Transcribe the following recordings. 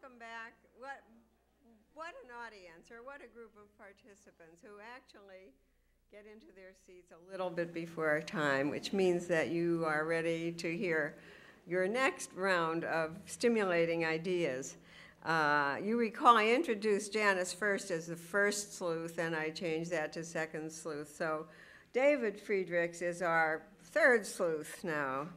welcome back. What an audience, or what a group of participants who actually get into their seats a little bit before our time, which means that you are ready to hear your next round of stimulating ideas. You recall I introduced Janice first as the first sleuth, and I changed that to second sleuth. So David Friedrichs is our third sleuth now,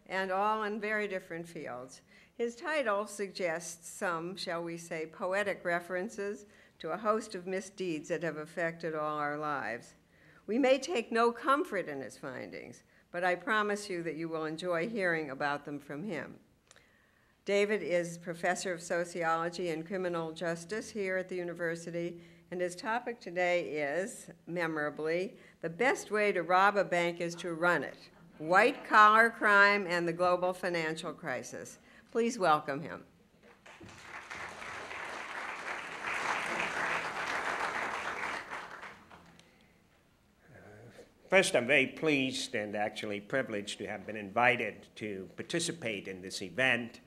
and all in very different fields. His title suggests some, shall we say, poetic references to a host of misdeeds that have affected all our lives. We may take no comfort in his findings, but I promise you that you will enjoy hearing about them from him. David is professor of sociology and criminal justice here at the university, and his topic today is, memorably, the best way to rob a bank is to run it: white-collar crime and the global financial crisis. Please welcome him. First, I'm very pleased and actually privileged to have been invited to participate in this event,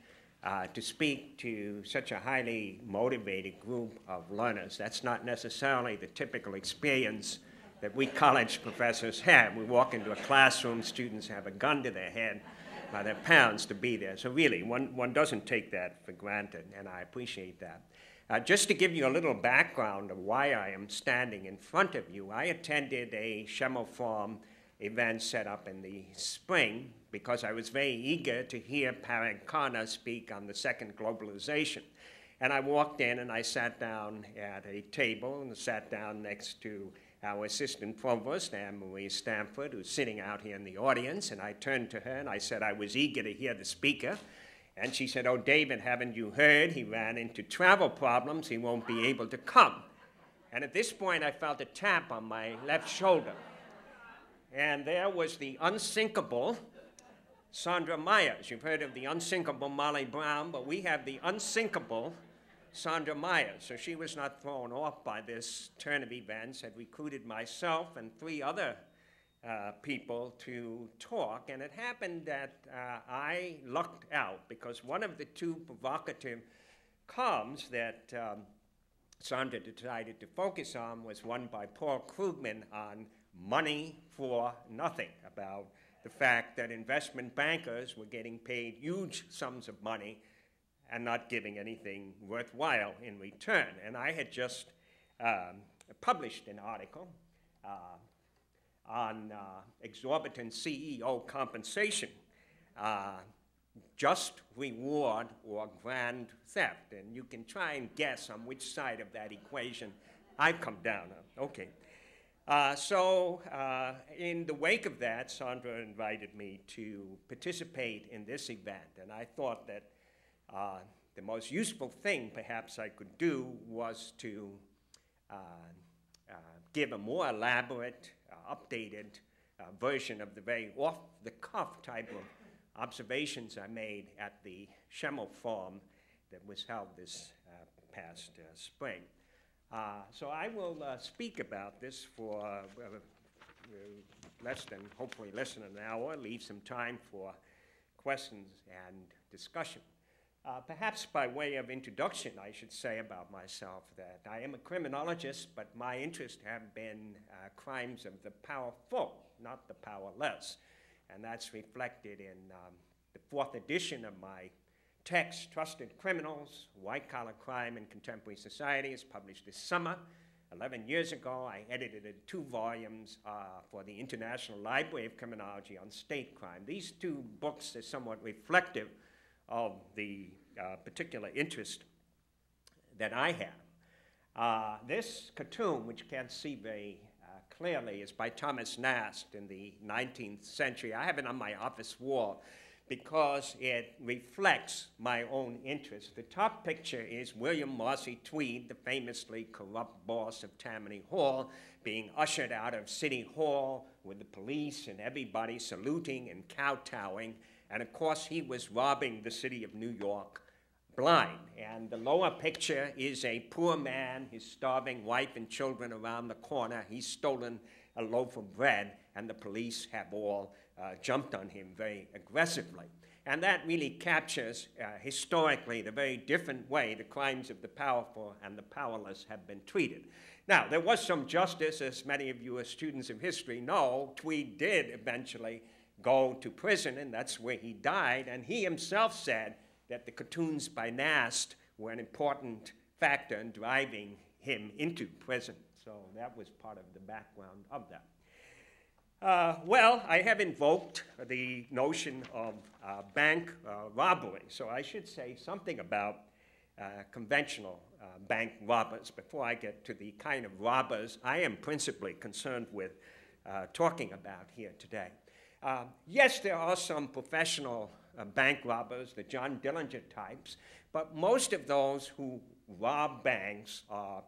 to speak to such a highly motivated group of learners. That's not necessarily the typical experience that we college professors have. We walk into a classroom, students have a gun to their head by their parents to be there. So really, one doesn't take that for granted, and I appreciate that. Just to give you a little background of why I am standing in front of you, I attended a Schemmel Forum event set up in the spring because I was very eager to hear Parag Khanna speak on the second globalization. And I walked in and I sat down at a table and sat down next to our assistant provost, Anne-Marie Stanford, who's sitting out here in the audience, and I turned to her and I said I was eager to hear the speaker. And she said, "Oh, David, haven't you heard? He ran into travel problems. He won't be able to come." And at this point, I felt a tap on my left shoulder. And there was the unsinkable Sandra Myers. You've heard of the unsinkable Molly Brown, but we have the unsinkable Sandra Myers. So she was not thrown off by this turn of events, had recruited myself and 3 other people to talk, and it happened that I lucked out because one of the 2 provocative columns that Sandra decided to focus on was one by Paul Krugman on money for nothing, about the fact that investment bankers were getting paid huge sums of money and not giving anything worthwhile in return. And I had just published an article on exorbitant CEO compensation, just reward or grand theft. And you can try and guess on which side of that equation I've come down on. Okay. So in the wake of that, Sandra invited me to participate in this event. And I thought that the most useful thing perhaps I could do was to give a more elaborate, updated version of the very off-the-cuff type of observations I made at the Schemmel Forum that was held this past spring. So I will speak about this for hopefully less than an hour, leave some time for questions and discussion. Perhaps by way of introduction, I should say about myself that I am a criminologist, but my interests have been crimes of the powerful, not the powerless. And that's reflected in the 4th edition of my text, Trusted Criminals, White-Collar Crime in Contemporary Society, is published this summer. 11 years ago, I edited it 2 volumes for the International Library of Criminology on state crime. These 2 books are somewhat reflective of the particular interest that I have. This cartoon, which you can't see very clearly, is by Thomas Nast in the 19th century. I have it on my office wall because it reflects my own interest. The top picture is William Marcy Tweed, the famously corrupt boss of Tammany Hall, being ushered out of City Hall with the police and everybody saluting and kowtowing. And of course, he was robbing the city of New York blind. And the lower picture is a poor man, his starving wife and children around the corner. He's stolen a loaf of bread, and the police have all jumped on him very aggressively. And that really captures historically the very different way the crimes of the powerful and the powerless have been treated. Now, there was some justice, as many of you as students of history know. Tweed did eventually go to prison, and that's where he died. And he himself said that the cartoons by Nast were an important factor in driving him into prison. So that was part of the background of that. Well, I have invoked the notion of bank robbery, so I should say something about conventional bank robbers before I get to the kind of robbers I am principally concerned with talking about here today. Yes, there are some professional bank robbers, the John Dillinger types, but most of those who rob banks are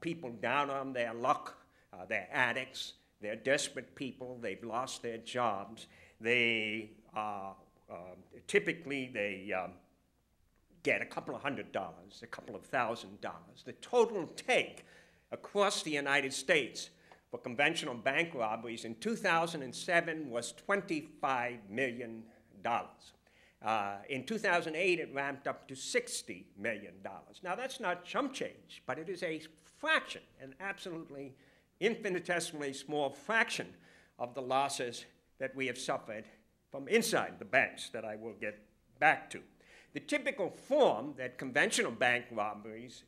people down on their luck, they're addicts, they're desperate people, they've lost their jobs. They typically get a couple of $100, a couple of $1,000. The total take across the United States for conventional bank robberies in 2007 was $25 million. In 2008, it ramped up to $60 million. Now, that's not chump change, but it is a fraction, an absolutely infinitesimally small fraction of the losses that we have suffered from inside the banks that I will get back to. The typical form that conventional bank robberies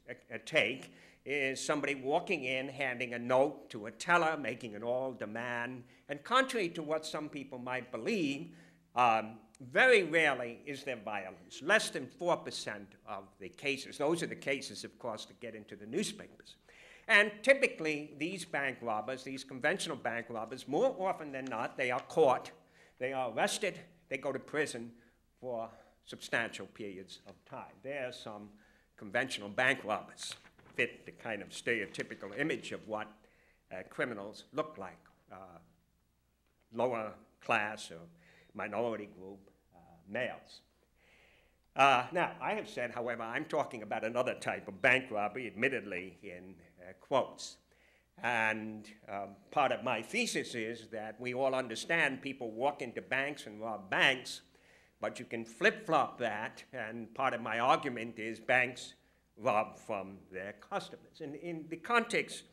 take is somebody walking in, handing a note to a teller, making an oral demand, and contrary to what some people might believe, very rarely is there violence. Less than 4% of the cases. Those are the cases, of course, that get into the newspapers. And typically, these bank robbers, these conventional bank robbers, more often than not, they are caught, they are arrested, they go to prison for substantial periods of time. There are some conventional bank robbers fit the kind of stereotypical image of what criminals look like, lower class or minority group males. Now, I have said, however, I'm talking about another type of bank robbery, admittedly in quotes. And part of my thesis is that we all understand people walk into banks and rob banks, but you can flip-flop that, and part of my argument is banks rob from their customers. And in the context,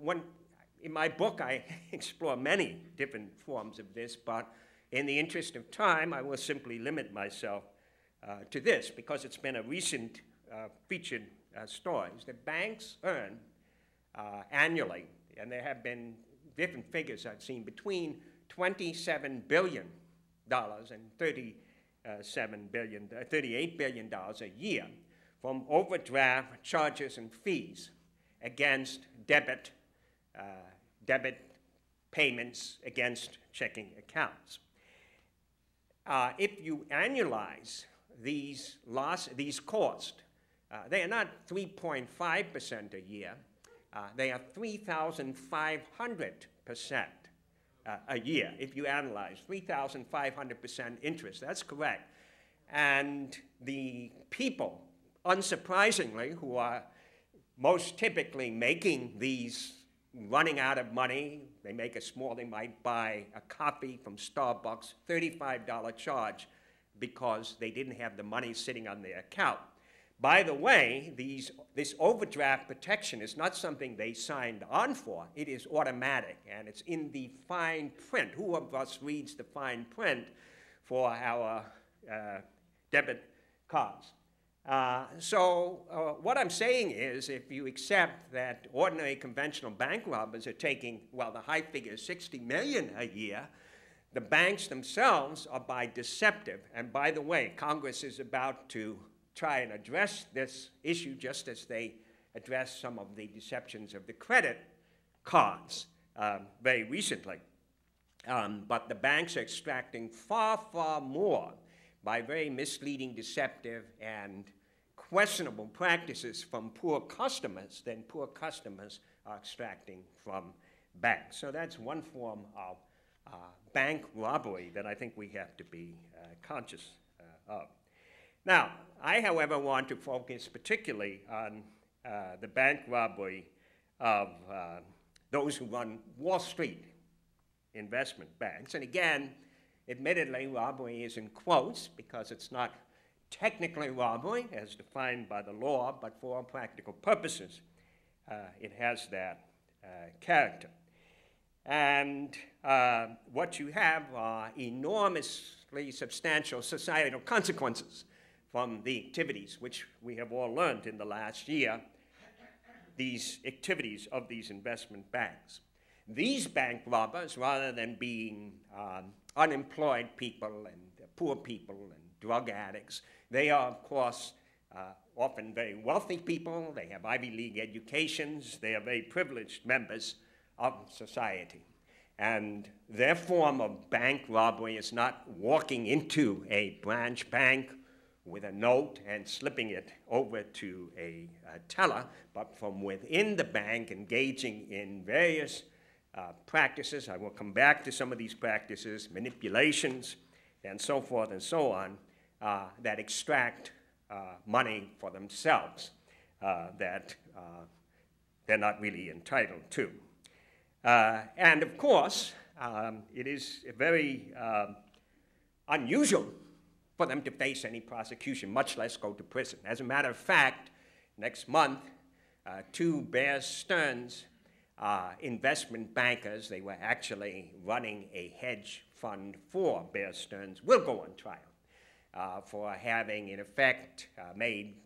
in my book, I explore many different forms of this, but in the interest of time, I will simply limit myself to this, because it's been a recent featured story, is that banks earn annually, and there have been different figures I've seen, between $27 billion and $38 billion a year from overdraft charges and fees against debit payments against checking accounts. If you annualize these costs, they are not 3.5% a year. They are 3,500% a year if you analyze 3,500% interest. That's correct. And the people, unsurprisingly, who are most typically making these, running out of money, they might buy a coffee from Starbucks, $35 charge because they didn't have the money sitting on their account. By the way, this overdraft protection is not something they signed on for. It is automatic, and it's in the fine print. Who of us reads the fine print for our debit cards? So what I'm saying is, if you accept that ordinary conventional bank robbers are taking, well, the high figure is $60 million a year, the banks themselves are by deceptive. And by the way, Congress is about to try and address this issue just as they address some of the deceptions of the credit cards very recently. But the banks are extracting far, far more by very misleading, deceptive, and questionable practices from poor customers than poor customers are extracting from banks. So that's one form of bank robbery that I think we have to be conscious of. Now, I, however, want to focus particularly on the bank robbery of those who run Wall Street investment banks. And again, Admittedly, robbery is in quotes because it's not technically robbery as defined by the law, but for all practical purposes, it has that character. And what you have are enormously substantial societal consequences from the activities which we have all learned in the last year, these activities of these investment banks. These bank robbers, rather than being unemployed people and poor people and drug addicts, they are, of course, often very wealthy people. They have Ivy League educations. They are very privileged members of society. And their form of bank robbery is not walking into a branch bank with a note and slipping it over to a teller, but from within the bank engaging in various practices. I will come back to some of these practices, manipulations, and so forth and so on, that extract money for themselves that they're not really entitled to. And of course, it is very unusual for them to face any prosecution, much less go to prison. As a matter of fact, next month, two Bear Stearns investment bankers, they were actually running a hedge fund for Bear Stearns, will go on trial for having, in effect, made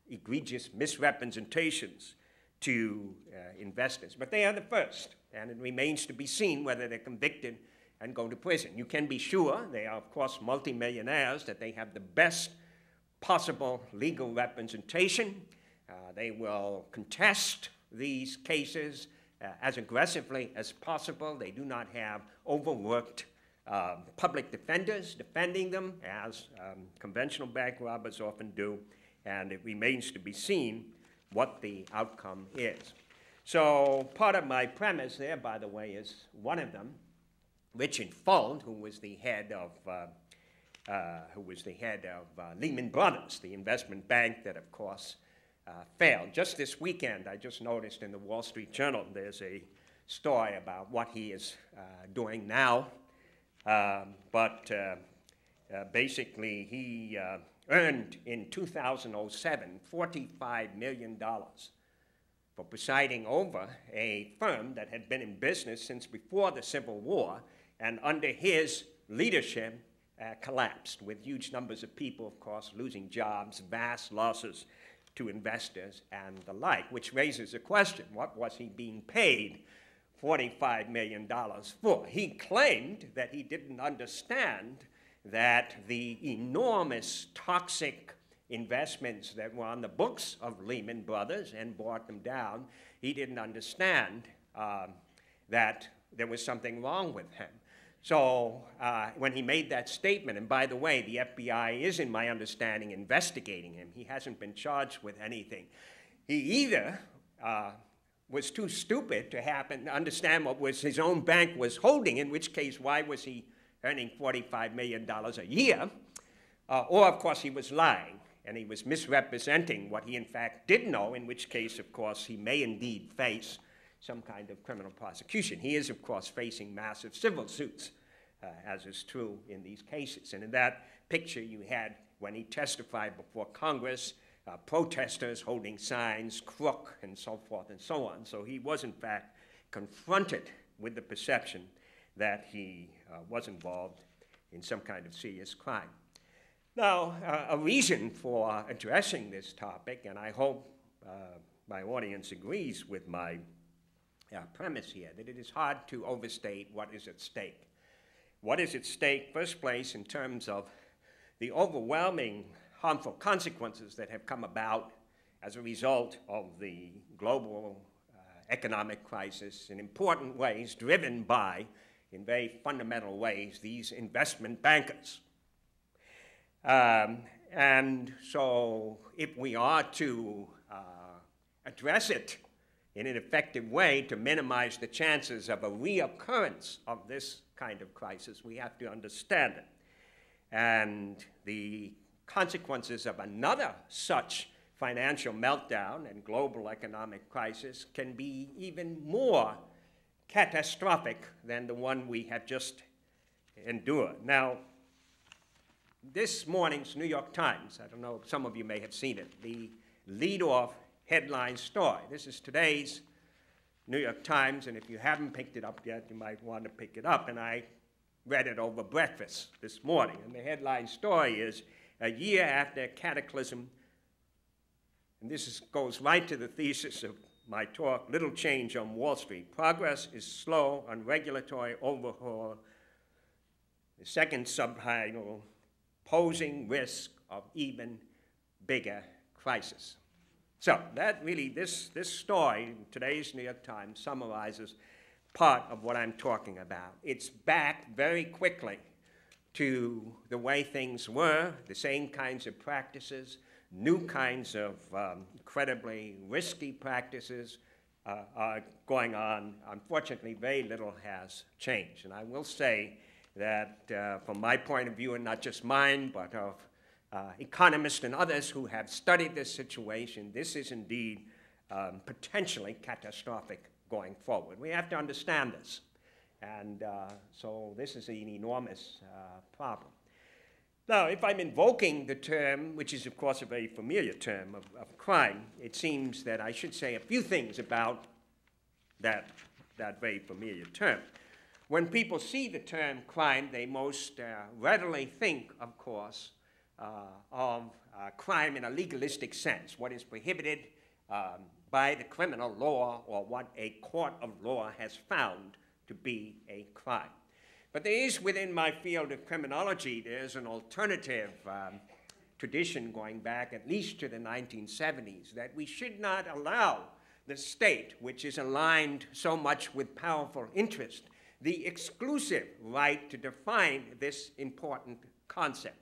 egregious misrepresentations to investors. But they are the first, and it remains to be seen whether they're convicted and go to prison. You can be sure they are, of course, multimillionaires, that they have the best possible legal representation. They will contest these cases as aggressively as possible. They do not have overworked public defenders defending them, as conventional bank robbers often do, and it remains to be seen what the outcome is. So part of my premise there, by the way, is one of them, Richard Fuld, who was the head of Lehman Brothers, the investment bank that, of course, failed. Just this weekend, I just noticed in the Wall Street Journal, there's a story about what he is doing now. Basically, he earned in 2007 $45 million for presiding over a firm that had been in business since before the Civil War, and under his leadership collapsed, with huge numbers of people, of course, losing jobs, vast losses to investors and the like, which raises a question: what was he being paid $45 million for? He claimed that he didn't understand that the enormous toxic investments that were on the books of Lehman Brothers and brought them down, he didn't understand that there was something wrong with him. So when he made that statement, and by the way, the FBI is, in my understanding, investigating him. He hasn't been charged with anything. He either was too stupid to understand what was his own bank was holding, in which case, why was he earning $45 million a year? Or, of course, he was lying, and he was misrepresenting what he, in fact, did know, in which case, of course, he may indeed face some kind of criminal prosecution. He is, of course, facing massive civil suits, as is true in these cases. And in that picture you had, when he testified before Congress, protesters holding signs, crook, and so forth and so on. So he was, in fact, confronted with the perception that he was involved in some kind of serious crime. Now, a reason for addressing this topic, and I hope my audience agrees with my premise here, that it is hard to overstate what is at stake. What is at stake, first place, in terms of the overwhelming harmful consequences that have come about as a result of the global economic crisis, in important ways, driven by, in very fundamental ways, these investment bankers. And so if we are to address it in an effective way to minimize the chances of a reoccurrence of this kind of crisis, we have to understand it. And the consequences of another such financial meltdown and global economic crisis can be even more catastrophic than the one we have just endure. Now, this morning's New York Times, I don't know, some of you may have seen it, the lead-off headline story. This is today's New York Times, and if you haven't picked it up yet, you might want to pick it up. And I read it over breakfast this morning. And the headline story is, a year after cataclysm, and this goes right to the thesis of my talk, little change on Wall Street. Progress is slow on regulatory overhaul. The second subtitle, posing risk of even bigger crisis. So that really, this story, today's New York Times, summarizes part of what I'm talking about. It's back very quickly to the way things were, the same kinds of practices, new kinds of incredibly risky practices are going on. Unfortunately, very little has changed. And I will say that from my point of view, and not just mine, but of economists and others who have studied this situation, this is indeed potentially catastrophic going forward. We have to understand this. And so this is an enormous problem. Now, if I'm invoking the term, which is of course a very familiar term of crime, it seems that I should say a few things about that very familiar term. When people see the term crime, they most readily think, of course, of crime in a legalistic sense, what is prohibited by the criminal law or what a court of law has found to be a crime. But there is, within my field of criminology, there's an alternative tradition going back at least to the 1970s, that we should not allow the state, which is aligned so much with powerful interest, the exclusive right to define this important concept.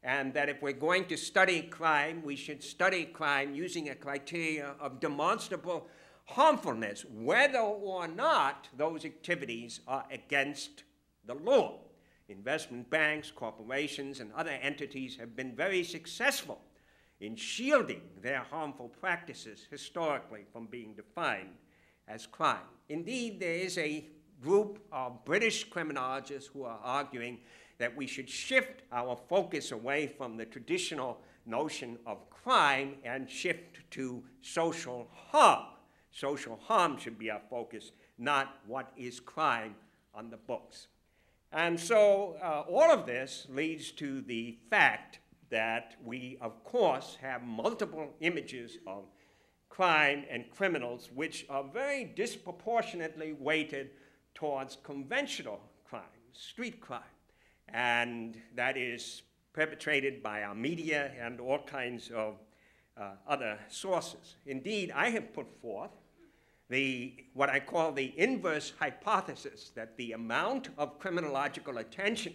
And that if we're going to study crime, we should study crime using a criteria of demonstrable harmfulness, whether or not those activities are against the law. Investment banks, corporations, and other entities have been very successful in shielding their harmful practices historically from being defined as crime. Indeed, there is a group of British criminologists who are arguing that we should shift our focus away from the traditional notion of crime and shift to social harm. Social harm should be our focus, not what is crime on the books. And so all of this leads to the fact that we, of course, have multiple images of crime and criminals which are very disproportionately weighted towards conventional crime, street crime. And that is perpetrated by our media and all kinds of other sources. Indeed, I have put forth what I call the inverse hypothesis, that the amount of criminological attention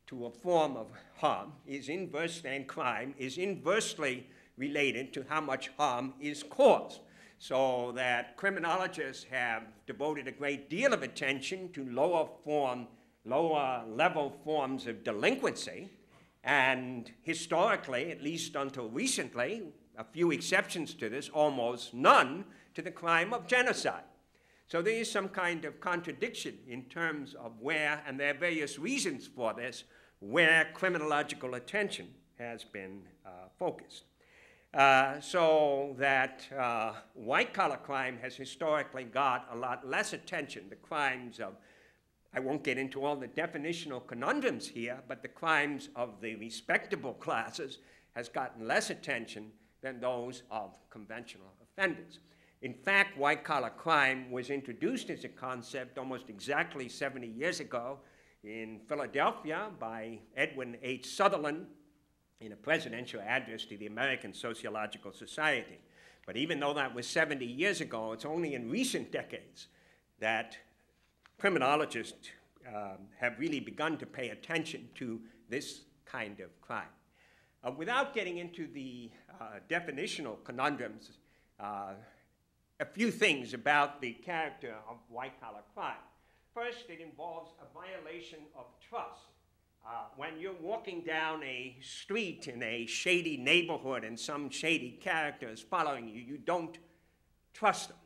to a form of harm is inversely, and crime is inversely related to how much harm is caused. So that criminologists have devoted a great deal of attention to lower level forms of delinquency, and historically, at least until recently, a few exceptions to this, almost none, to the crime of genocide. So there is some kind of contradiction in terms of where, and there are various reasons for this, where criminological attention has been focused. So that white-collar crime has historically got a lot less attention. The crimes of, I won't get into all the definitional conundrums here, but the crimes of the respectable classes has gotten less attention than those of conventional offenders. In fact, white-collar crime was introduced as a concept almost exactly 70 years ago in Philadelphia by Edwin H. Sutherland in a presidential address to the American Sociological Society. But even though that was 70 years ago, it's only in recent decades that criminologists have really begun to pay attention to this kind of crime. Without getting into the definitional conundrums, a few things about the character of white-collar crime. First, it involves a violation of trust. When you're walking down a street in a shady neighborhood and some shady character is following you, you don't trust them.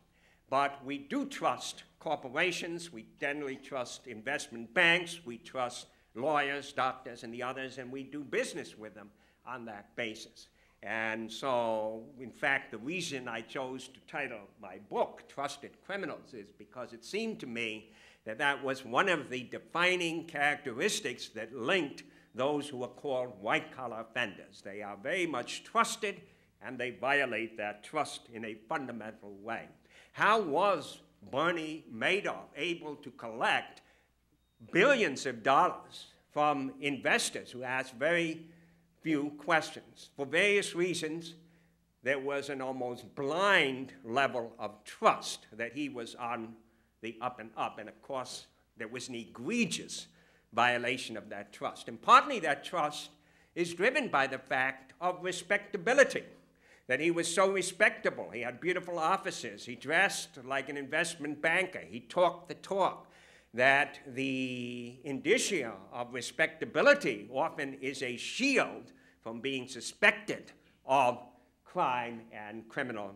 But we do trust corporations, we generally trust investment banks, we trust lawyers, doctors, and the others, and we do business with them on that basis. And so, in fact, the reason I chose to title my book Trusted Criminals is because it seemed to me that that was one of the defining characteristics that linked those who are called white-collar offenders. They are very much trusted, and they violate that trust in a fundamental way. How was Bernie Madoff able to collect billions of dollars from investors who asked very few questions? For various reasons, there was an almost blind level of trust that he was on the up and up, and of course, there was an egregious violation of that trust. And partly that trust is driven by the fact of respectability, that he was so respectable. He had beautiful offices. He dressed like an investment banker. He talked the talk. That the indicia of respectability often is a shield from being suspected of crime and criminal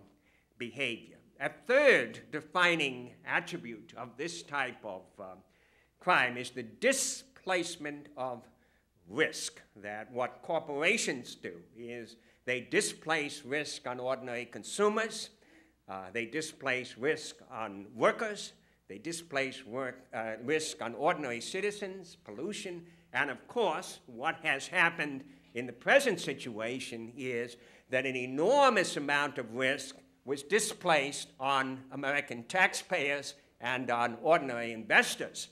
behavior. A third defining attribute of this type of crime is the displacement of risk, that what corporations do is they displace risk on ordinary consumers, they displace risk on workers, they displace risk on ordinary citizens, pollution, and of course, what has happened in the present situation is that an enormous amount of risk was displaced on American taxpayers and on ordinary investors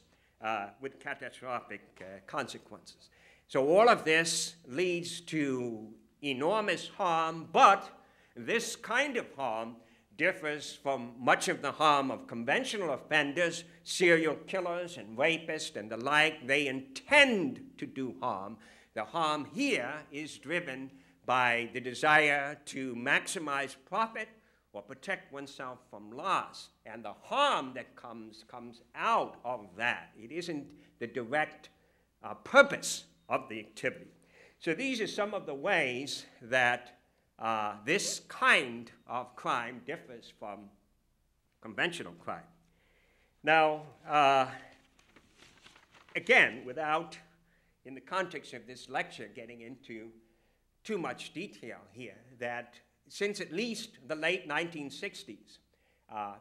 with catastrophic consequences. So all of this leads to enormous harm, but this kind of harm differs from much of the harm of conventional offenders, serial killers and rapists and the like. They intend to do harm. The harm here is driven by the desire to maximize profit or protect oneself from loss. And the harm that comes out of that. It isn't the direct purpose of the activity. So these are some of the ways that this kind of crime differs from conventional crime. Now, again, without, in the context of this lecture, getting into too much detail here, that since at least the late 1960s,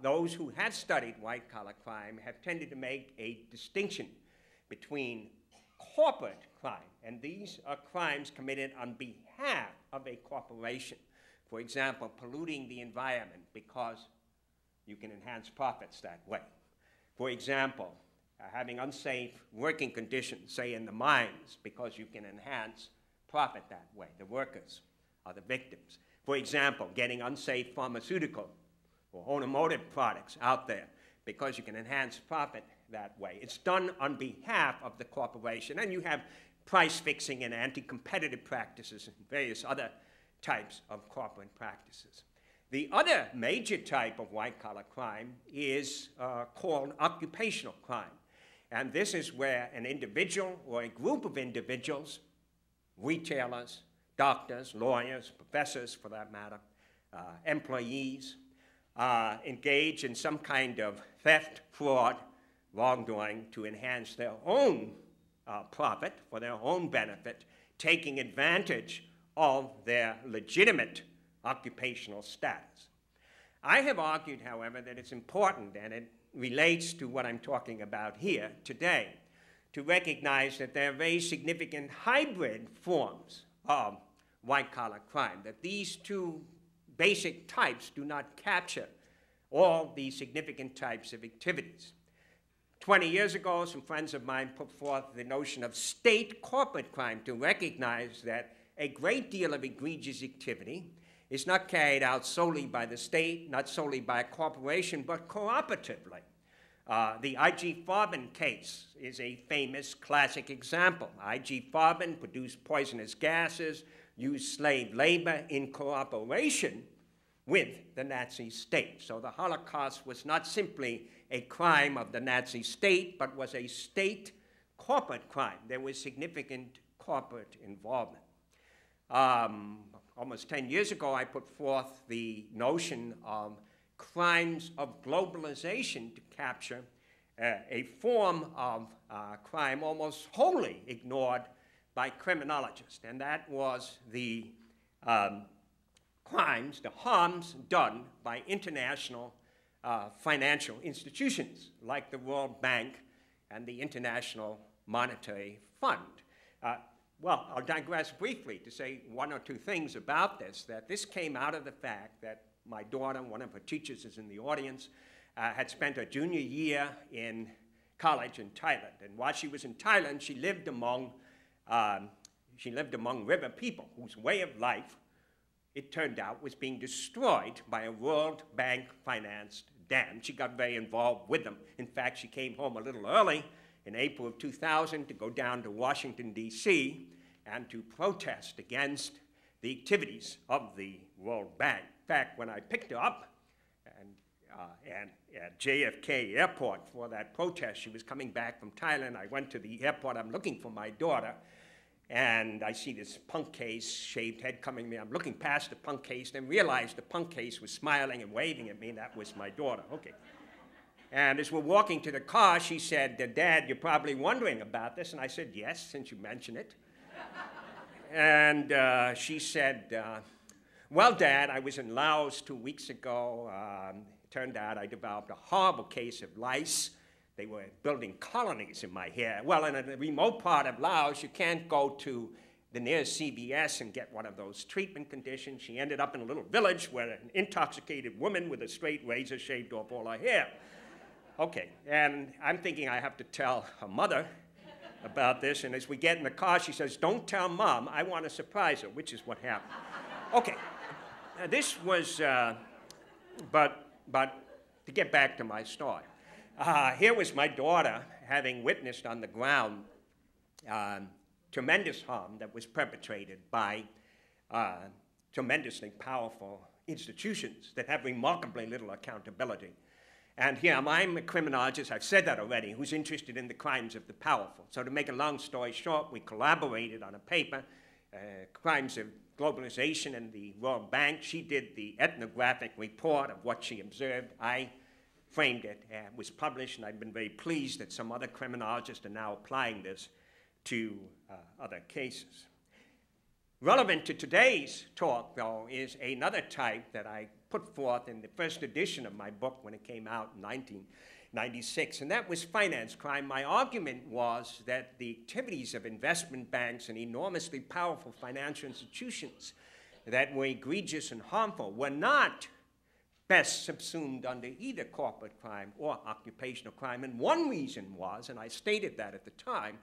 those who have studied white-collar crime have tended to make a distinction between corporate crime, and these are crimes committed on behalf of a corporation. For example, polluting the environment because you can enhance profits that way. For example, having unsafe working conditions, say in the mines, because you can enhance profit that way. The workers are the victims. For example, getting unsafe pharmaceutical or automotive products out there because you can enhance profit that way. It's done on behalf of the corporation, and you have price fixing and anti-competitive practices and various other types of corporate practices. The other major type of white-collar crime is called occupational crime. And this is where an individual or a group of individuals, retailers, doctors, lawyers, professors for that matter, employees, engage in some kind of theft, fraud, wrongdoing to enhance their own profit for their own benefit, taking advantage of their legitimate occupational status. I have argued, however, that it's important, and it relates to what I'm talking about here today, to recognize that there are very significant hybrid forms of white-collar crime, that these two basic types do not capture all the significant types of activities. 20 years ago, some friends of mine put forth the notion of state corporate crime to recognize that a great deal of egregious activity is not carried out solely by the state, not solely by a corporation, but cooperatively. The I.G. Farben case is a famous classic example. I.G. Farben produced poisonous gases, used slave labor in cooperation with the Nazi state. So the Holocaust was not simply a crime of the Nazi state, but was a state corporate crime. There was significant corporate involvement. Almost 10 years ago, I put forth the notion of crimes of globalization to capture a form of crime almost wholly ignored by criminologists, and that was the crimes, the harms done by international financial institutions like the World Bank and the International Monetary Fund. Well, I'll digress briefly to say one or two things about this, that this came out of the fact that my daughter, one of her teachers is in the audience, had spent her junior year in college in Thailand. And while she was in Thailand, she lived among river people whose way of life, it turned out, was being destroyed by a World Bank-financed dam. She got very involved with them. In fact, she came home a little early in April of 2000 to go down to Washington, D.C., and to protest against the activities of the World Bank. In fact, when I picked her up at JFK Airport for that protest, she was coming back from Thailand. I went to the airport. I'm looking for my daughter, and I see this punk case, shaved head coming me. I'm looking past the punk case, then realized the punk case was smiling and waving at me. That was my daughter. Okay. And as we're walking to the car, she said, "Dad, you're probably wondering about this." And I said, "Yes, since you mention it." And she said, "Well, Dad, I was in Laos 2 weeks ago. Turned out I developed a horrible case of lice. They were building colonies in my hair. Well, in a remote part of Laos, you can't go to the nearest CVS and get one of those treatment conditions. She ended up in a little village where an intoxicated woman with a straight razor shaved off all her hair." Okay, and I'm thinking I have to tell her mother about this, and as we get in the car, she says, "Don't tell Mom, I want to surprise her," which is what happened. Okay, now this was, but to get back to my story, here was my daughter having witnessed on the ground tremendous harm that was perpetrated by tremendously powerful institutions that have remarkably little accountability. And here, I'm a criminologist, I've said that already, who's interested in the crimes of the powerful. So to make a long story short, we collaborated on a paper, Crimes of Globalization and the World Bank. She did the ethnographic report of what she observed. I framed it, and was published, and I've been very pleased that some other criminologists are now applying this to other cases. Relevant to today's talk, though, is another type that I put forth in the first edition of my book when it came out in 1996, and that was finance crime. My argument was that the activities of investment banks and enormously powerful financial institutions that were egregious and harmful were not best subsumed under either corporate crime or occupational crime. And one reason was, and I stated that at the time,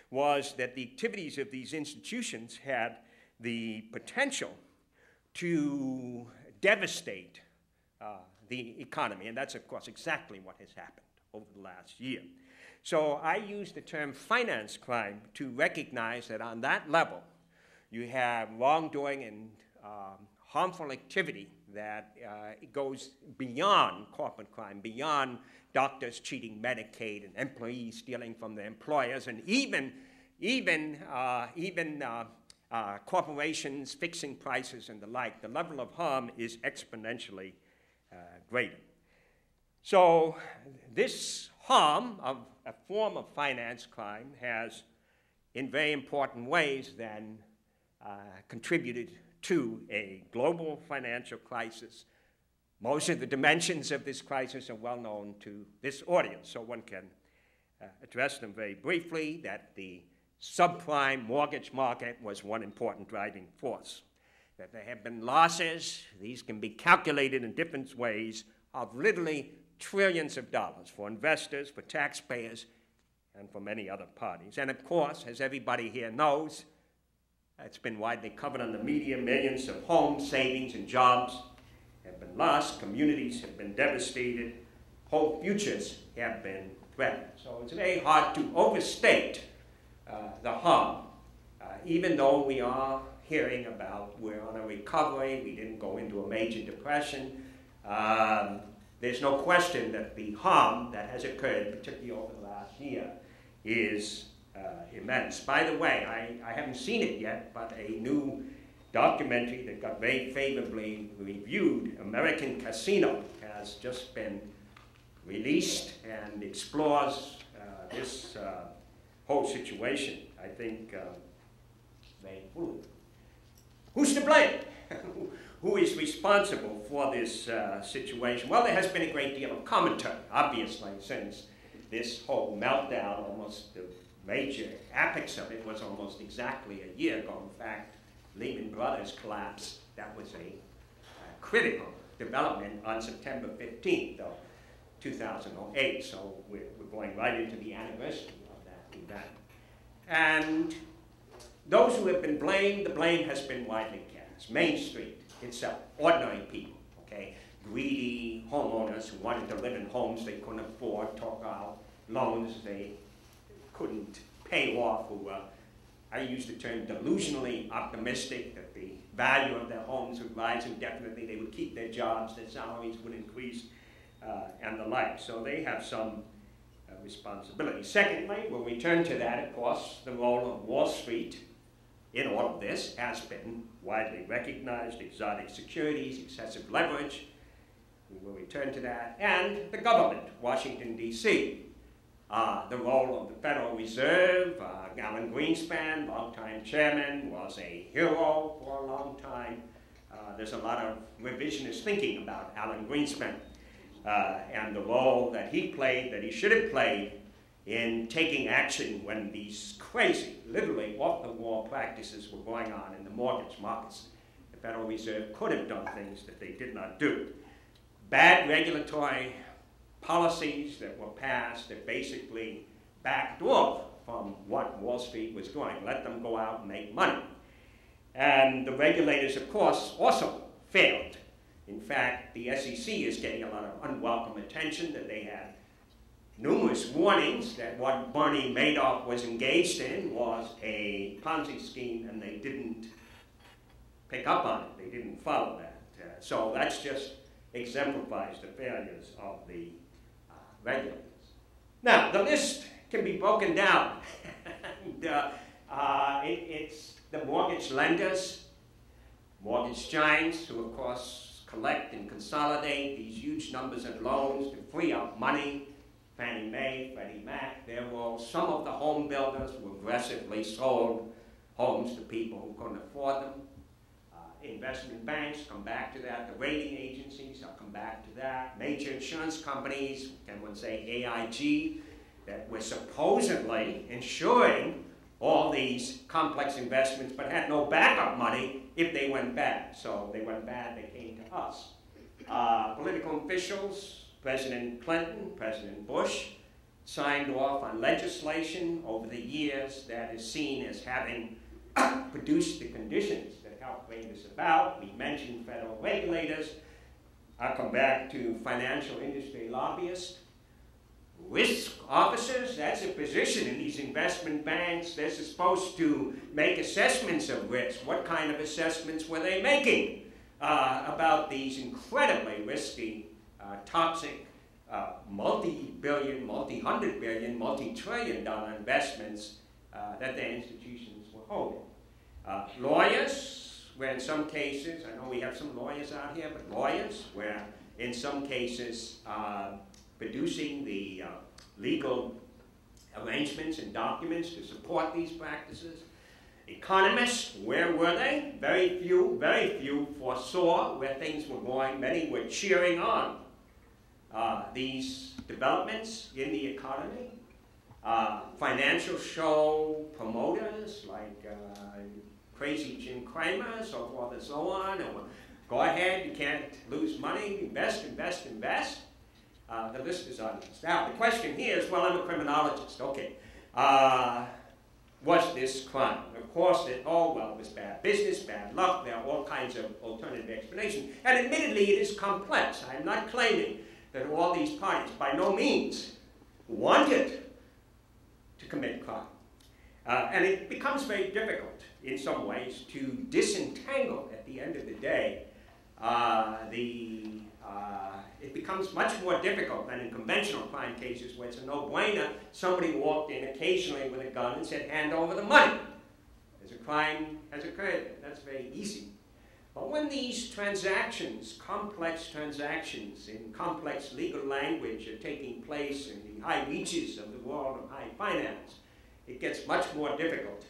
was that the activities of these institutions had the potential to devastate the economy, and that's, of course, exactly what has happened over the last year. So I use the term finance crime to recognize that on that level, you have wrongdoing and harmful activity that goes beyond corporate crime, beyond doctors cheating Medicaid and employees stealing from their employers, and even corporations fixing prices and the like. The level of harm is exponentially greater. So this harm of a form of finance crime has, in very important ways, then contributed to a global financial crisis. Most of the dimensions of this crisis are well known to this audience, so one can address them very briefly. That the subprime mortgage market was one important driving force. That there have been losses, these can be calculated in different ways, of literally trillions of dollars for investors, for taxpayers, and for many other parties. And of course, as everybody here knows, it's been widely covered on the media, millions of homes, savings, and jobs have been lost, communities have been devastated, whole futures have been threatened. So it's very hard to overstate the harm, even though we are hearing about we're on a recovery, we didn't go into a major depression. There's no question that the harm that has occurred, particularly over the last year, is immense. By the way, I haven't seen it yet, but a new documentary that got very favorably reviewed, American Casino, has just been released and explores this whole situation, I think, very fully. Who's to blame? Who is responsible for this situation? Well, there has been a great deal of commentary, obviously, since this whole meltdown, almost the major apex of it was almost exactly a year ago. In fact, Lehman Brothers collapse, that was a critical development on September 15th of 2008. So we're going right into the anniversary of that event. And those who have been blamed, the blame has been widely cast. Main Street itself, ordinary people, okay? Greedy homeowners who wanted to live in homes they couldn't afford, took out loans they couldn't pay off, who I use the term delusionally optimistic that the value of their homes would rise indefinitely, they would keep their jobs, their salaries would increase, and the like. So they have some responsibility. Secondly, we'll return to that, of course, the role of Wall Street in all of this has been widely recognized, exotic securities, excessive leverage. We will return to that. And the government, Washington, D.C. The role of the Federal Reserve, Alan Greenspan, longtime chairman, was a hero for a long time. There's a lot of revisionist thinking about Alan Greenspan and the role that he played, that he should have played, in taking action when these crazy, literally off-the-wall practices were going on in the mortgage markets. The Federal Reserve could have done things that they did not do. Bad regulatory policies that were passed that basically backed off from what Wall Street was doing, let them go out and make money. And the regulators, of course, also failed. In fact, the SEC is getting a lot of unwelcome attention, that they had numerous warnings that what Barney Madoff was engaged in was a Ponzi scheme, and they didn't pick up on it. They didn't follow that. So that's just exemplifies the failures of the regulators. Now, the list can be broken down. And, it's the mortgage lenders, mortgage giants, who of course collect and consolidate these huge numbers of loans to free up money. Fannie Mae, Freddie Mac, their role. Some of the home builders who aggressively sold homes to people who couldn't afford them. Investment banks, come back to that. The rating agencies, I'll come back to that. Major insurance companies, can one say AIG, that were supposedly insuring all these complex investments but had no backup money if they went bad. So they went bad, they came to us. Political officials, President Clinton, President Bush, signed off on legislation over the years that is seen as having produced the conditions that helped bring this about. We mentioned federal regulators. I'll come back to financial industry lobbyists. Risk officers, that's a position in these investment banks. They're supposed to make assessments of risk. What kind of assessments were they making about these incredibly risky, toxic, multi-billion, multi-hundred billion, multi-trillion-dollar investments that their institutions were holding? Lawyers, where in some cases, I know we have some lawyers out here, but lawyers, where in some cases producing the legal arrangements and documents to support these practices. Economists, where were they? Very few foresaw where things were going. Many were cheering on these developments in the economy. Financial show promoters like crazy Jim Cramer, so forth and so on. And go ahead, you can't lose money, invest, invest, invest. The list is endless. Now, the question here is, well, I'm a criminologist. Okay. Was this crime? Of course, it was bad business, bad luck. There are all kinds of alternative explanations. And admittedly, it is complex. I'm not claiming that all these parties, by no means, wanted to commit crime. And it becomes very difficult, in some ways, to disentangle, at the end of the day, it becomes much more difficult than in conventional crime cases where it's a no-brainer. Somebody walked in occasionally with a gun and said, hand over the money. As a crime has occurred, that's very easy. But when these transactions, complex transactions in complex legal language are taking place in the high reaches of the world of high finance, it gets much more difficult.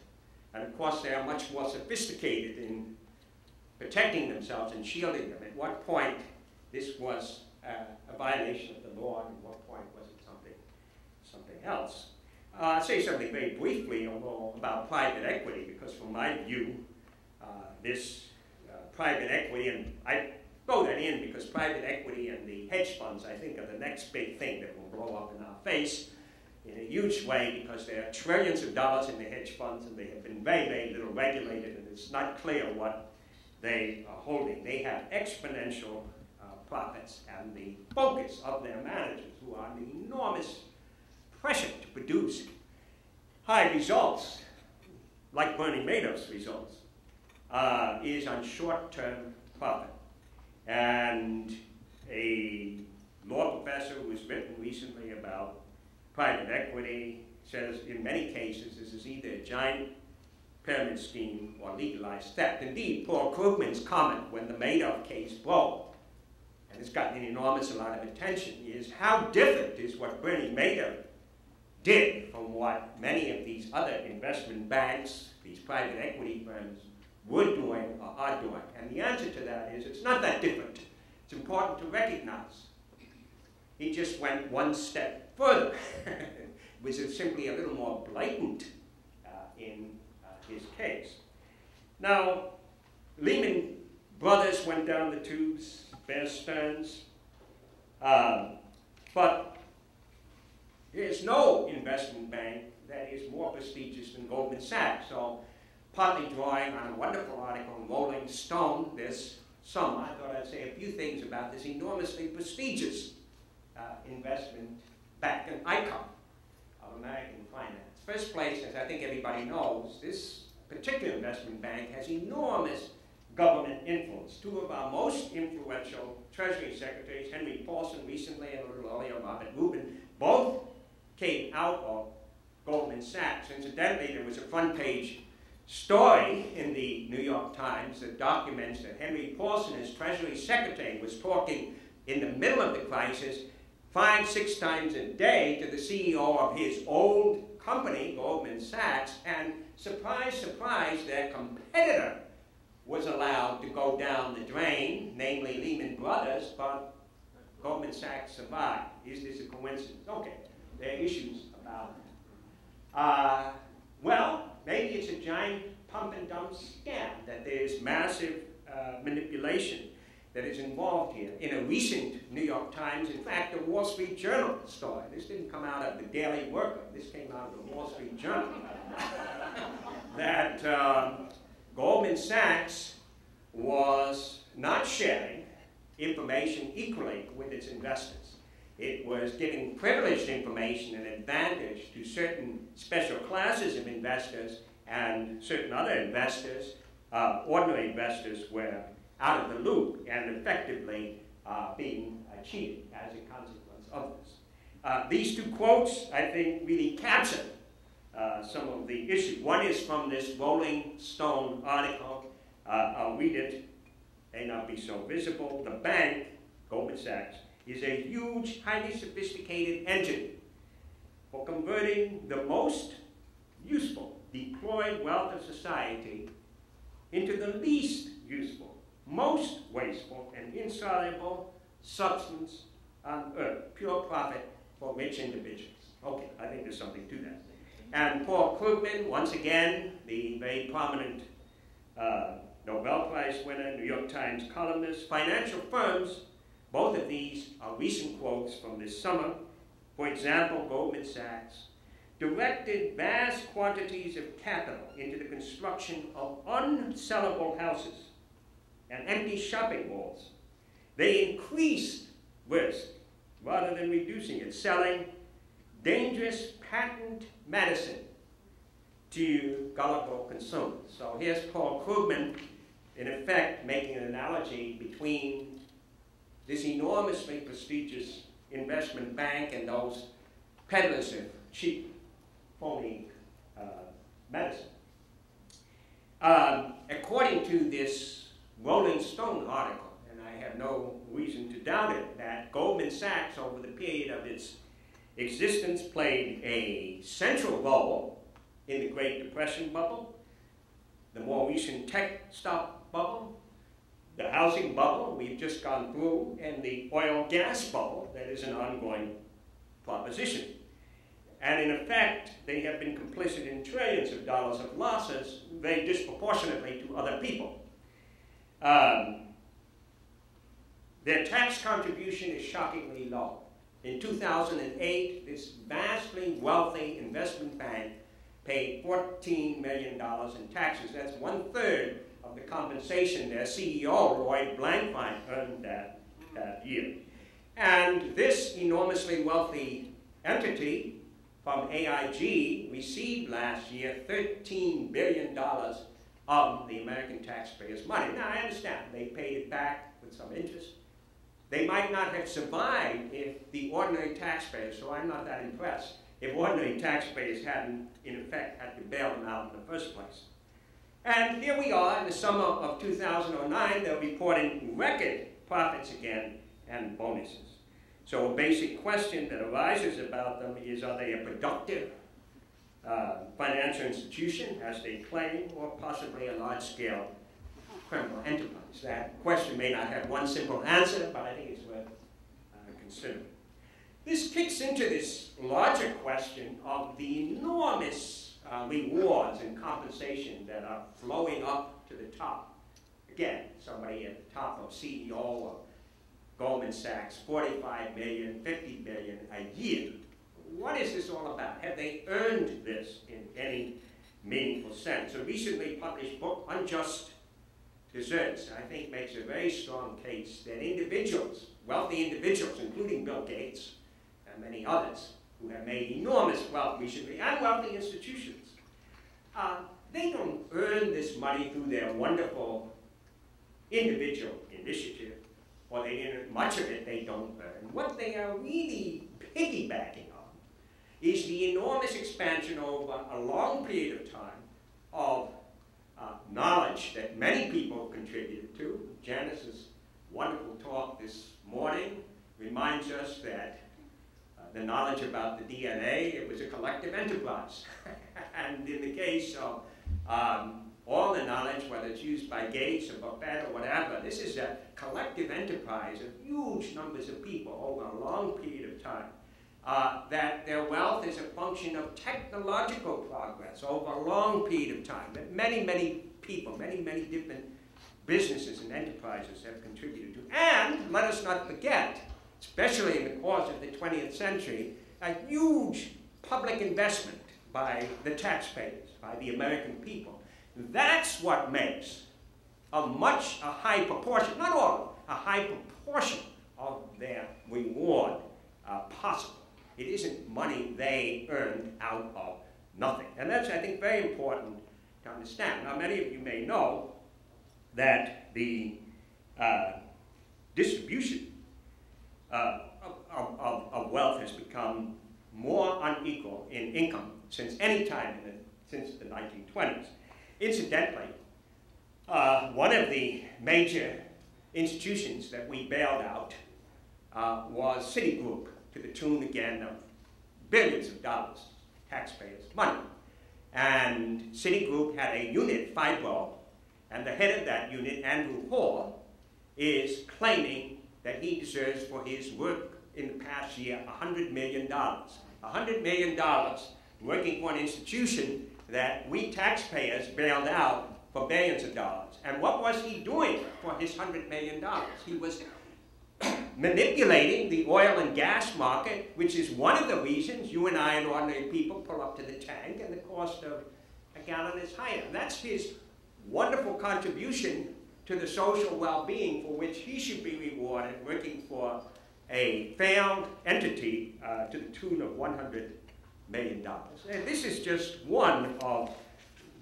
And of course, they are much more sophisticated in protecting themselves and shielding them. At what point this was a violation of the law, and at what point was it something else. I'll say something very briefly about private equity, because from my view, this private equity, and I throw that in because private equity and the hedge funds, I think, are the next big thing that will blow up in our face in a huge way, because there are trillions of dollars in the hedge funds, and they have been very, very little regulated, and it's not clear what they are holding. They have exponential profits, and the focus of their managers, who are under enormous pressure to produce high results, like Bernie Madoff's results, is on short-term profit. And a law professor who has written recently about private equity says in many cases this is either a giant pyramid scheme or legalized theft. Indeed, Paul Krugman's comment when the Madoff case broke, and it's gotten an enormous amount of attention, is how different is what Bernie Madoff did from what many of these other investment banks, these private equity firms, were doing or are doing. And the answer to that is it's not that different. It's important to recognize. He just went one step further. It was simply a little more blatant in his case. Now, Lehman Brothers went down the tubes, Bear Stearns, but there's no investment bank that is more prestigious than Goldman Sachs. So, partly drawing on a wonderful article in Rolling Stone this summer, I thought I'd say a few things about this enormously prestigious investment bank, an icon of American finance. First place, as I think everybody knows, this particular investment bank has enormous government influence. Two of our most influential Treasury secretaries, Henry Paulson recently and a little earlier, Robert Rubin, both came out of Goldman Sachs. Incidentally, there was a front page story in the New York Times that documents that Henry Paulson, as Treasury Secretary, was talking in the middle of the crisis 5-6 times a day to the CEO of his old company, Goldman Sachs, and surprise, surprise, their competitor was allowed to go down the drain, namely Lehman Brothers, but Goldman Sachs survived. Is this a coincidence? Okay, there are issues about it. Well, maybe it's a giant pump and dump scam, that there's massive manipulation that is involved here. In a recent New York Times, in fact, the Wall Street Journal story, this didn't come out of the Daily Worker, this came out of the Wall Street Journal, that Goldman Sachs was not sharing information equally with its investors. It was giving privileged information and advantage to certain special classes of investors, and certain other investors, ordinary investors, were out of the loop and effectively being cheated as a consequence of this. These two quotes, I think, really capture some of the issue. One is from this Rolling Stone article. I'll read it. May not be so visible. The bank, Goldman Sachs, is a huge, highly sophisticated engine for converting the most useful deployed wealth of society into the least useful, most wasteful, and insoluble substance on earth, pure profit for rich individuals. Okay, I think there's something to that. And Paul Krugman, once again, the very prominent Nobel Prize winner, New York Times columnist, financial firms, both of these are recent quotes from this summer. For example, Goldman Sachs directed vast quantities of capital into the construction of unsellable houses and empty shopping malls. They increased risk rather than reducing it, selling dangerous patent medicine to gullible consumers. So here's Paul Krugman, in effect, making an analogy between this enormously prestigious investment bank and those peddlers of cheap, phony medicine. According to this Rolling Stone article, and I have no reason to doubt it, that Goldman Sachs, over the period of its existence, played a central role in the Great Depression bubble, the more recent tech stock bubble, the housing bubble we've just gone through, and the oil gas bubble that is an ongoing proposition. And in effect, they have been complicit in trillions of dollars of losses, very disproportionately to other people. Their tax contribution is shockingly low. In 2008, this vastly wealthy investment bank paid $14 million in taxes. That's 1/3 of the compensation their CEO, Roy Blankfein, earned that year. And this enormously wealthy entity from AIG received last year $13 billion of the American taxpayers' money. Now, I understand they paid it back with some interest. They might not have survived if the ordinary taxpayers, so I'm not that impressed, if ordinary taxpayers hadn't, in effect, had to bail them out in the first place. And here we are in the summer of 2009, they're reporting record profits again and bonuses. So a basic question that arises about them is, are they a productive financial institution, as they claim, or possibly a large-scale criminal enterprise? That question may not have one simple answer, but I think it's worth considering. This kicks into this larger question of the enormous rewards and compensation that are flowing up to the top. Again, somebody at the top of CEO of Goldman Sachs, 45 million, 50 million a year. What is this all about? Have they earned this in any meaningful sense? A recently published book, Unjust Deserts, I think makes a very strong case that individuals, wealthy individuals, including Bill Gates and many others, who have made enormous wealth recently, and wealthy institutions, they don't earn this money through their wonderful individual initiative, or much of it they don't earn. What they are really piggybacking on is the enormous expansion over a long period of time of knowledge that many people contributed to. Janice's wonderful talk this morning reminds us that the knowledge about the DNA, it was a collective enterprise. And in the case of all the knowledge, whether it's used by Gates or Buffett or whatever, this is a collective enterprise of huge numbers of people over a long period of time. That their wealth is a function of technological progress over a long period of time. That many, many people, many, many different businesses and enterprises have contributed to. And let us not forget, especially in the course of the 20th century, a huge public investment by the taxpayers, by the American people. That's what makes a high proportion, not all, a high proportion of their reward possible. It isn't money they earned out of nothing. And that's, I think, very important to understand. Now, many of you may know that the distribution of wealth has become more unequal in income since any time since the 1920s. Incidentally, one of the major institutions that we bailed out was Citigroup, to the tune, again, of billions of dollars, taxpayers' money. And Citigroup had a unit, Fibro, and the head of that unit, Andrew Hall, is claiming that he deserves for his work in the past year $100 million. $100 million working for an institution that we taxpayers bailed out for billions of dollars. And what was he doing for his $100 million? He was manipulating the oil and gas market, which is one of the reasons you and I and ordinary people pull up to the tank and the cost of a gallon is higher. And that's his wonderful contribution to the social well-being for which he should be rewarded, working for a failed entity to the tune of $100 million. And this is just one of,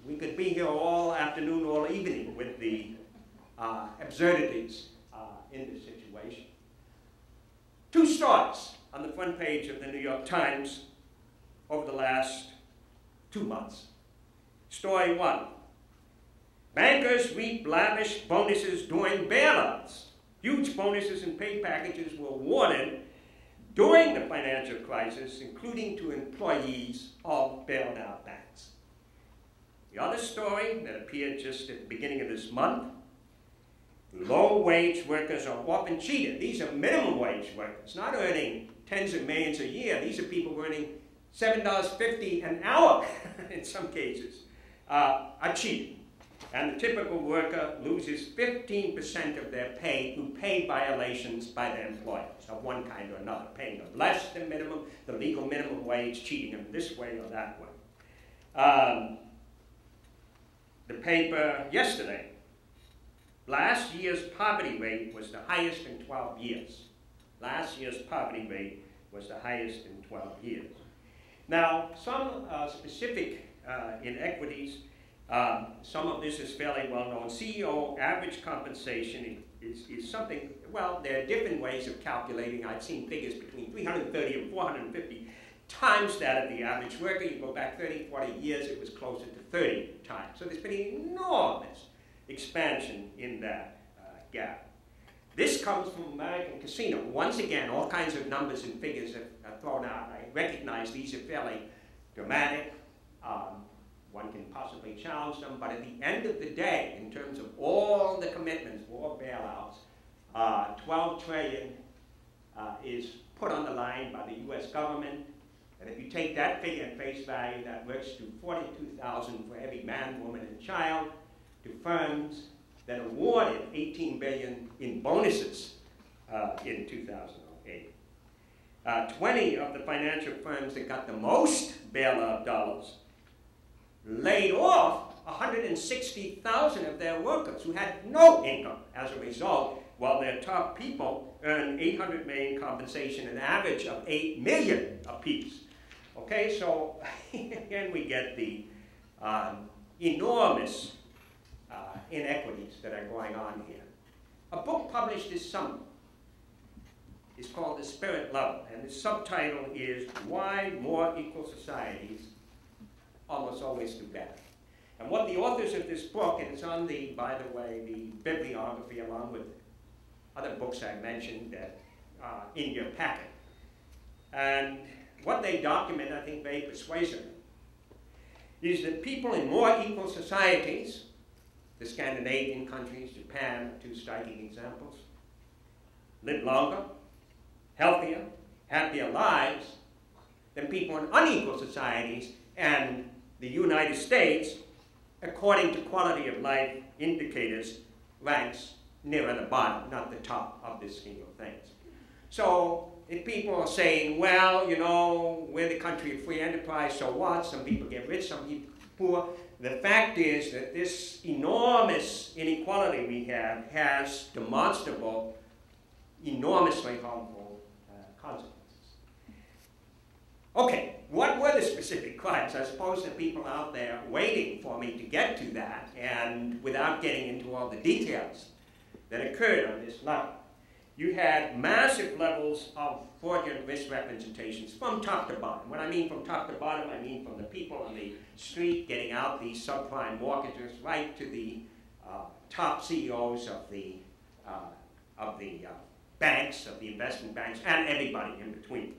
we could be here all afternoon, all evening with the absurdities in this situation. Two stories on the front page of the New York Times over the last 2 months. Story one, Bankers reap lavish bonuses during bailouts. Huge bonuses and pay packages were awarded during the financial crisis, including to employees of bailed out banks. The other story that appeared just at the beginning of this month, low-wage workers are often cheated. These are minimum wage workers, not earning tens of millions a year. These are people earning $7.50 an hour in some cases, are cheated. And the typical worker loses 15% of their pay through pay violations by their employers of one kind or another, paying them less than minimum, the legal minimum wage, cheating them this way or that way. The paper yesterday, last year's poverty rate was the highest in 12 years. Last year's poverty rate was the highest in 12 years. Now, some specific inequities, some of this is fairly well known. CEO average compensation is something, well, there are different ways of calculating. I've seen figures between 330 and 450 times that of the average worker. You go back 30, 40 years, it was closer to 30 times. So there's been an enormous expansion in that gap. This comes from American Casino. Once again, all kinds of numbers and figures are thrown out. I recognize these are fairly dramatic. One can possibly challenge them, but at the end of the day, in terms of all the commitments for bailouts, $12 trillion is put on the line by the U.S. government. And if you take that figure at face value, that works to $42,000 for every man, woman, and child to firms that awarded $18 billion in bonuses in 2008. 20 of the financial firms that got the most bailout dollars laid off 160,000 of their workers who had no income as a result, while their top people earn $800 million compensation, an average of $8 million apiece. Okay, so again we get the enormous inequities that are going on here. A book published this summer is called The Spirit Level, and the subtitle is Why More Equal Societies Almost Always Do Better. And what the authors of this book, and it's on the, by the way, the bibliography along with other books I mentioned that in your packet. And what they document, I think very persuasively, is that people in more equal societies, the Scandinavian countries, Japan, are two striking examples, live longer, healthier, happier lives than people in unequal societies, and the United States, according to quality of life indicators, ranks near the bottom, not the top of this scheme of things. So if people are saying, well, you know, we're the country of free enterprise, so what? Some people get rich, some people poor. The fact is that this enormous inequality we have has demonstrable, enormously harmful consequences. Okay, what were the specific crimes? I suppose there are people out there waiting for me to get to that, and without getting into all the details that occurred on this level. You had massive levels of fraudulent misrepresentations from top to bottom. When I mean from top to bottom, I mean from the people on the street getting out these subprime mortgages right to the top CEOs of the banks, of the investment banks, and everybody in between.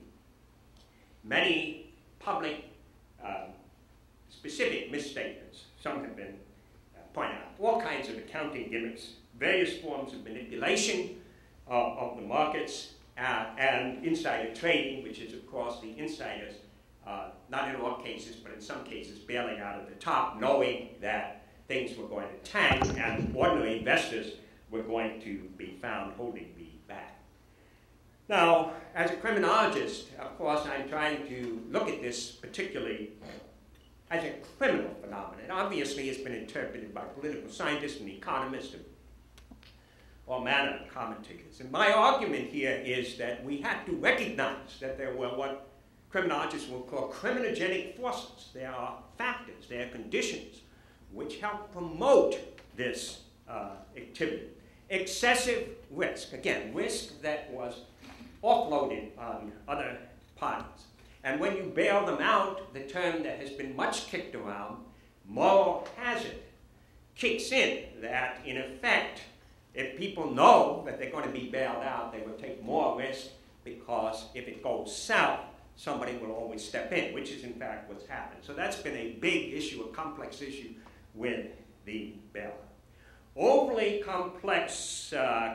Many public specific misstatements, some have been pointed out, all kinds of accounting gimmicks, various forms of manipulation of the markets, and insider trading, which is, of course, the insiders, not in all cases, but in some cases, bailing out at the top, knowing that things were going to tank and ordinary investors were going to be found holding the bag. Now, as a criminologist, of course, I'm trying to look at this particularly as a criminal phenomenon. Obviously, it's been interpreted by political scientists and economists and all manner of commentators. And my argument here is that we have to recognize that there were what criminologists will call criminogenic forces. There are factors, there are conditions which help promote this activity. Excessive risk, again, risk that was offloaded on other parties. And when you bail them out, the term that has been much kicked around, moral hazard, kicks in, that in effect, if people know that they're going to be bailed out, they will take more risk, because if it goes south, somebody will always step in, which is in fact what's happened. So that's been a big issue, a complex issue with the bailout. Overly complex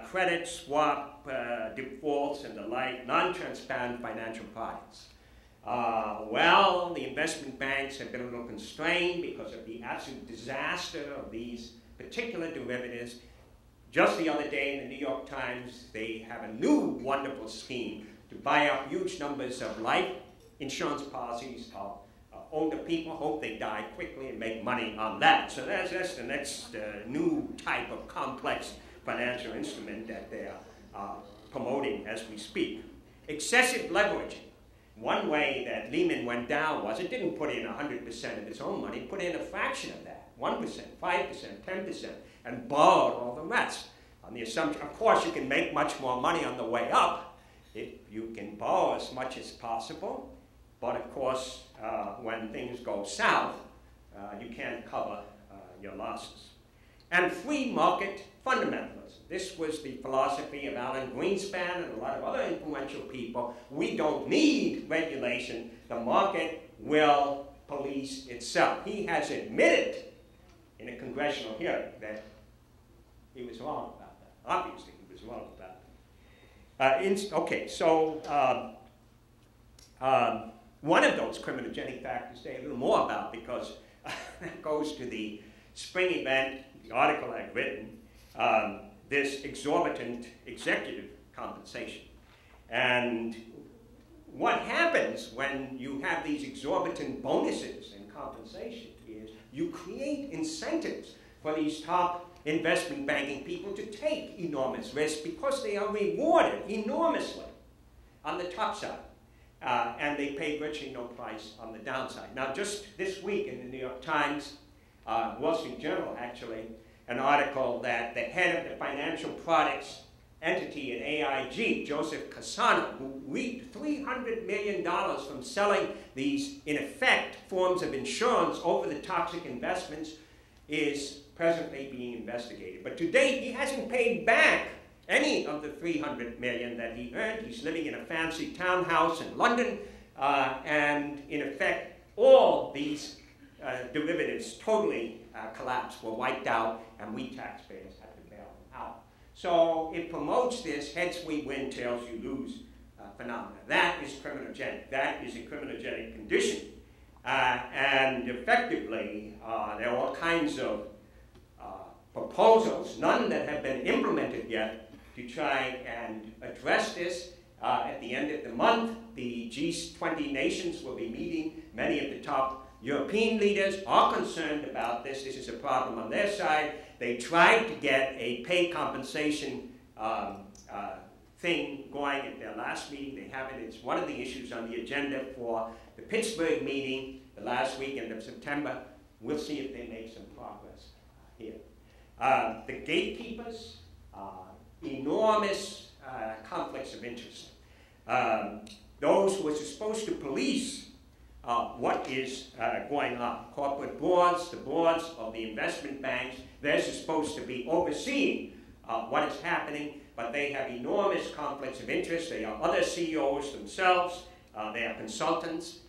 credit swap defaults and the like, non-transparent financial products. Well, the investment banks have been a little constrained because of the absolute disaster of these particular derivatives. Just the other day in the New York Times, they have a new wonderful scheme to buy up huge numbers of life insurance policies of older people, hope they die quickly and make money on that. So that's the next new type of complex financial instrument that they are promoting as we speak. Excessive leveraging. One way that Lehman went down was it didn't put in 100% of its own money, it put in a fraction of that, 1%, 5%, 10%, and borrowed all the rest. On the assumption, of course, you can make much more money on the way up if you can borrow as much as possible. But of course, when things go south, you can't cover your losses. And free market fundamentalism. This was the philosophy of Alan Greenspan and a lot of other influential people. We don't need regulation. The market will police itself. He has admitted in a congressional hearing that he was wrong about that. Obviously, he was wrong about that. Okay, so one of those criminogenic factors to say a little more about, because that goes to the spring event, the article I've written, this exorbitant executive compensation. And what happens when you have these exorbitant bonuses and compensation is you create incentives for these top investment banking people to take enormous risk because they are rewarded enormously on the top side. And they pay virtually no price on the downside. Now, just this week in the New York Times, Wall Street Journal actually, an article that the head of the financial products entity at AIG, Joseph Cassano, who reaped $300 million from selling these, in effect, forms of insurance over the toxic investments, is presently being investigated. But to date, he hasn't paid back any of the $300 million that he earned. He's living in a fancy townhouse in London, and in effect, all these derivatives totally collapsed, were wiped out, and we taxpayers had to bail them out. So it promotes this heads we win, tails you lose phenomenon. That is criminogenic. That is a criminogenic condition. And effectively, there are all kinds of proposals, none that have been implemented yet, to try and address this. At the end of the month, the G20 nations will be meeting. Many of the top European leaders are concerned about this. This is a problem on their side. They tried to get a pay compensation thing going at their last meeting. They haven't. It's one of the issues on the agenda for the Pittsburgh meeting the last weekend of September. We'll see if they make some progress here. The gatekeepers, enormous conflicts of interest. Those who are supposed to police what is going on. Corporate boards, the boards of the investment banks, they're supposed to be overseeing what is happening, but they have enormous conflicts of interest. They are other CEOs themselves, they are consultants,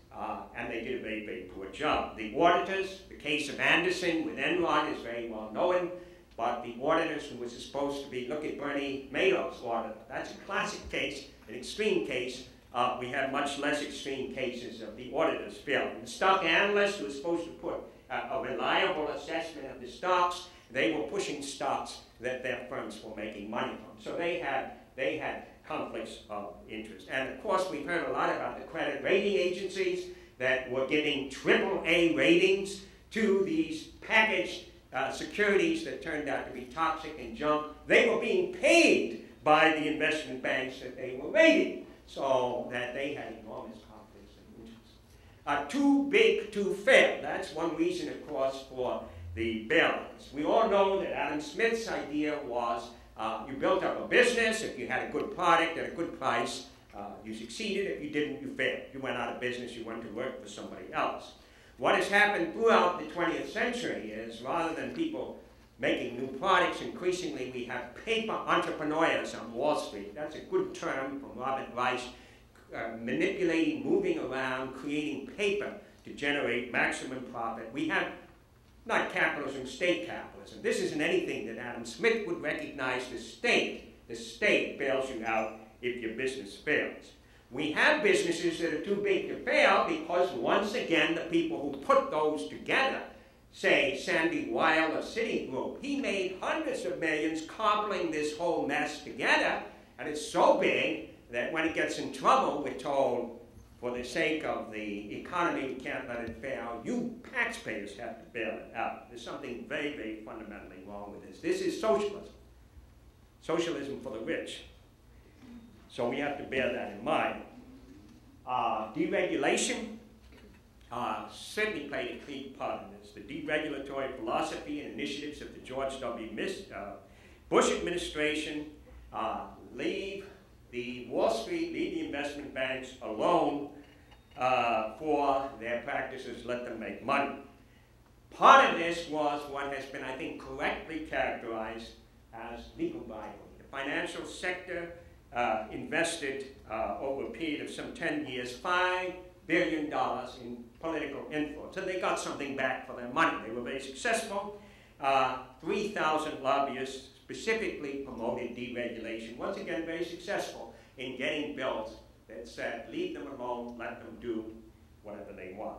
and they did a very, very poor job. The auditors, the case of Anderson with Enron is very well known, but the auditors who were supposed to be, look at Bernie Madoff's audit, that's a classic case, an extreme case. We have much less extreme cases of the auditors failing. The stock analysts who were supposed to put a reliable assessment of the stocks, they were pushing stocks that their firms were making money from. So they had conflicts of interest. And of course, we've heard a lot about the credit rating agencies that were giving AAA ratings to these packaged securities that turned out to be toxic and junk. They were being paid by the investment banks that they were rating, so that they had enormous conflicts of interest. Too big to fail. That's one reason, of course, for the bailouts. We all know that Adam Smith's idea was you built up a business. If you had a good product at a good price, you succeeded. If you didn't, you failed. You went out of business. You went to work for somebody else. What has happened throughout the 20th century is, rather than people making new products. Increasingly, we have paper entrepreneurs on Wall Street. That's a good term from Robert Reich, manipulating, moving around, creating paper to generate maximum profit. We have not capitalism, state capitalism. This isn't anything that Adam Smith would recognize. The state bails you out if your business fails. We have businesses that are too big to fail because, once again, the people who put those together, say Sandy Weil of Citigroup, he made hundreds of millions cobbling this whole mess together, and it's so big that when it gets in trouble, we're told, for the sake of the economy, we can't let it fail. You taxpayers have to bail it out. There's something very, very fundamentally wrong with this. This is socialism. Socialism for the rich. So we have to bear that in mind. Deregulation certainly played a key part in this. The deregulatory philosophy and initiatives of the George W. Bush administration leave the Wall Street, leave the investment banks alone for their practices, let them make money. Part of this was what has been, I think, correctly characterized as legal bribery. The financial sector invested over a period of some 10 years, $5 billion in political influence. So they got something back for their money. They were very successful. 3,000 lobbyists specifically promoted deregulation. Once again, very successful in getting bills that said, leave them alone, let them do whatever they want.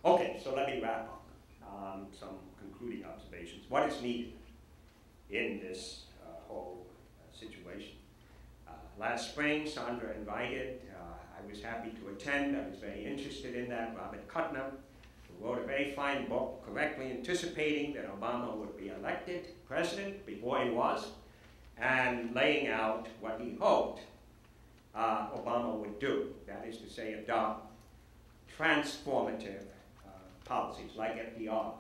Okay, so let me wrap up some concluding observations. What is needed in this whole situation? Last spring, Sandra invited, I was happy to attend, I was very interested in that, Robert Kuttner, who wrote a very fine book correctly anticipating that Obama would be elected president before he was, and laying out what he hoped Obama would do, that is to say, adopt transformative policies like FDR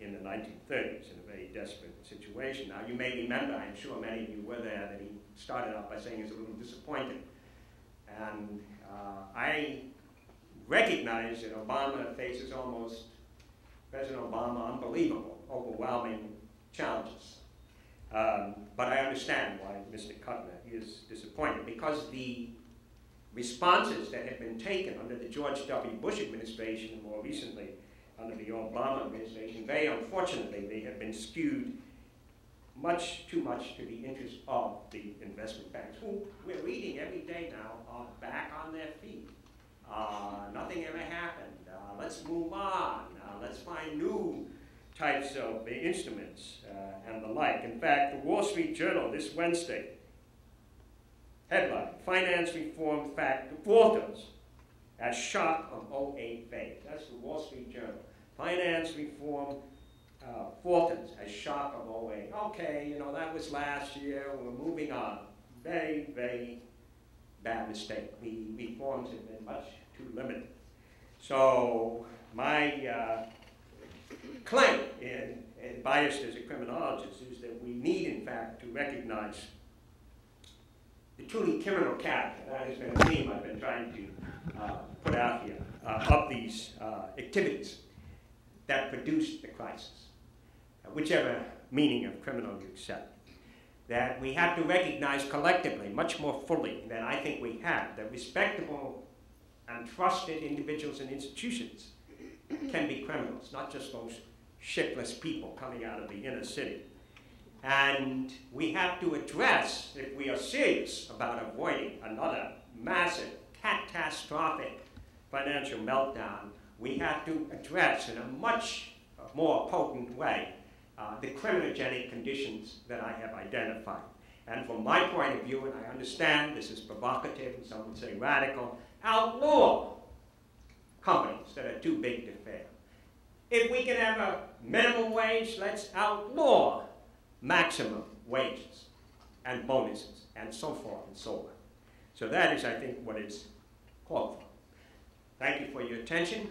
in the 1930s in a very desperate situation. Now, you may remember, I'm sure many of you were there, that he started out by saying he was a little disappointed. And I recognize that Obama faces President Obama, unbelievable, overwhelming challenges. But I understand why Mr. Kuttner is disappointed, because the responses that have been taken under the George W. Bush administration and more recently under the Obama administration, very unfortunately, they have been skewed too much to the interest of the investment banks, who we're reading every day now are back on their feet. Nothing ever happened. Let's move on. Let's find new types of instruments and the like. In fact, the Wall Street Journal this Wednesday, headline, Finance Reform Falters as Shock of 08 Fades. That's the Wall Street Journal. Finance Reform falters as shock of 08. Okay, you know, that was last year, we're moving on. Very, very bad mistake. The reforms have been much too limited. So my claim, and biased as a criminologist, is that we need, in fact, to recognize the truly criminal character. That has been a theme I've been trying to put out here of these activities that produced the crisis, whichever meaning of criminal you accept. That we have to recognize collectively, much more fully than I think we have, that respectable and trusted individuals and institutions can be criminals, not just those shiftless people coming out of the inner city. And we have to address, if we are serious about avoiding another massive, catastrophic financial meltdown, we have to address in a much more potent way the criminogenic conditions that I have identified. And from my point of view, and I understand this is provocative and some would say radical, outlaw companies that are too big to fail. If we can have a minimum wage, let's outlaw maximum wages and bonuses and so forth and so on. So that is, I think, what it's called for. Thank you for your attention.